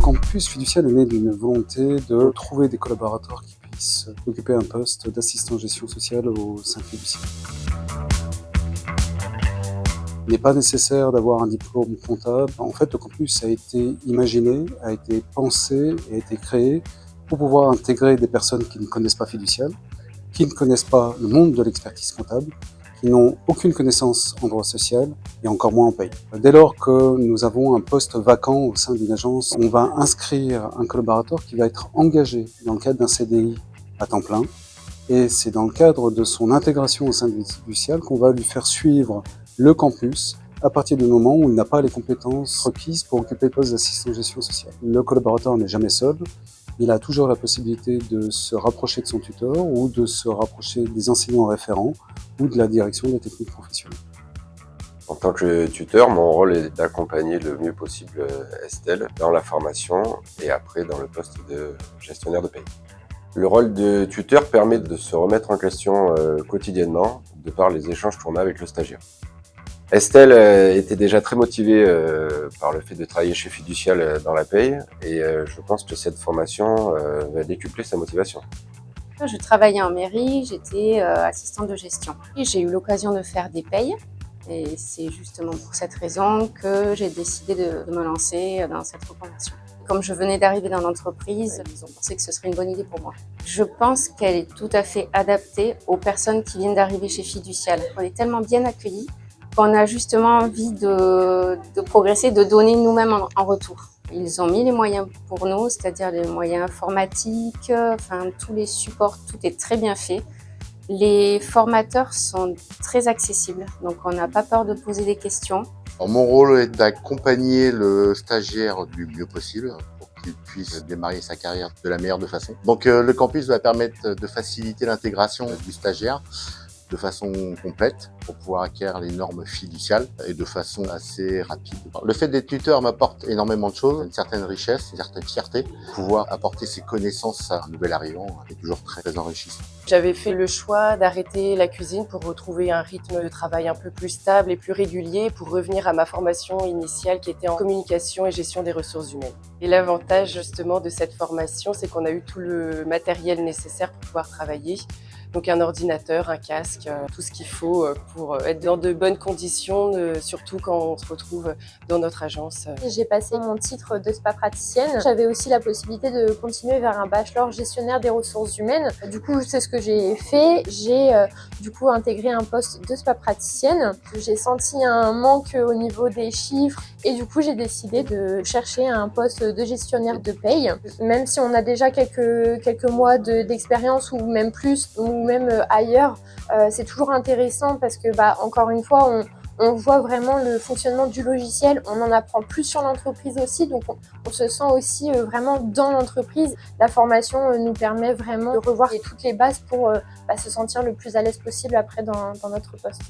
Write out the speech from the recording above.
campus fiducial est né d'une volonté de trouver des collaborateurs qui puissent occuper un poste d'assistant gestion sociale au sein fiducial. Il n'est pas nécessaire d'avoir un diplôme comptable. En fait, le campus a été imaginé, a été pensé et a été créé pour pouvoir intégrer des personnes qui ne connaissent pas fiducial, qui ne connaissent pas le monde de l'expertise comptable, qui n'ont aucune connaissance en droit social et encore moins en paye. Dès lors que nous avons un poste vacant au sein d'une agence, on va inscrire un collaborateur qui va être engagé dans le cadre d'un CDI à temps plein. Et c'est dans le cadre de son intégration au sein du fiducial qu'on va lui faire suivre le campus à partir du moment où il n'a pas les compétences requises pour occuper le poste d'assistant gestion sociale. Le collaborateur n'est jamais seul. Il a toujours la possibilité de se rapprocher de son tuteur ou de se rapprocher des enseignants référents ou de la direction des techniques professionnelles. En tant que tuteur, mon rôle est d'accompagner le mieux possible Estelle dans la formation et après dans le poste de gestionnaire de paye. Le rôle de tuteur permet de se remettre en question quotidiennement de par les échanges qu'on a avec le stagiaire. Estelle était déjà très motivée par le fait de travailler chez Fiducial dans la paye et je pense que cette formation va décupler sa motivation. Je travaillais en mairie, j'étais assistante de gestion. J'ai eu l'occasion de faire des payes et c'est justement pour cette raison que j'ai décidé de me lancer dans cette reconversion. Comme je venais d'arriver dans l'entreprise, ils ont pensé que ce serait une bonne idée pour moi. Je pense qu'elle est tout à fait adaptée aux personnes qui viennent d'arriver chez Fiducial. On est tellement bien accueillis qu'on a justement envie de progresser, de donner nous-mêmes en retour. Ils ont mis les moyens pour nous, c'est-à-dire les moyens informatiques, enfin tous les supports, tout est très bien fait. Les formateurs sont très accessibles, donc on n'a pas peur de poser des questions. Alors, mon rôle est d'accompagner le stagiaire du mieux possible pour qu'il puisse démarrer sa carrière de la meilleure des façons. Donc le campus va permettre de faciliter l'intégration du stagiaire de façon complète pour pouvoir acquérir les normes fiduciales et de façon assez rapide. Le fait d'être tuteur m'apporte énormément de choses, une certaine richesse, une certaine fierté. Pouvoir apporter ses connaissances à un nouvel arrivant est toujours très enrichissant. J'avais fait le choix d'arrêter la cuisine pour retrouver un rythme de travail un peu plus stable et plus régulier pour revenir à ma formation initiale qui était en communication et gestion des ressources humaines. Et l'avantage justement de cette formation, c'est qu'on a eu tout le matériel nécessaire pour pouvoir travailler. Donc un ordinateur, un casque, tout ce qu'il faut pour être dans de bonnes conditions, surtout quand on se retrouve dans notre agence. J'ai passé mon titre de spa praticienne. J'avais aussi la possibilité de continuer vers un bachelor gestionnaire des ressources humaines. Du coup, c'est ce que j'ai fait. J'ai du coup intégré un poste de spa praticienne. J'ai senti un manque au niveau des chiffres et du coup, j'ai décidé de chercher un poste de gestionnaire de paye. Même si on a déjà quelques mois d'expérience ou même plus, ou même ailleurs, c'est toujours intéressant parce que, encore une fois, on voit vraiment le fonctionnement du logiciel, on en apprend plus sur l'entreprise aussi, donc on se sent aussi vraiment dans l'entreprise. La formation nous permet vraiment de revoir toutes les bases pour se sentir le plus à l'aise possible après dans notre poste.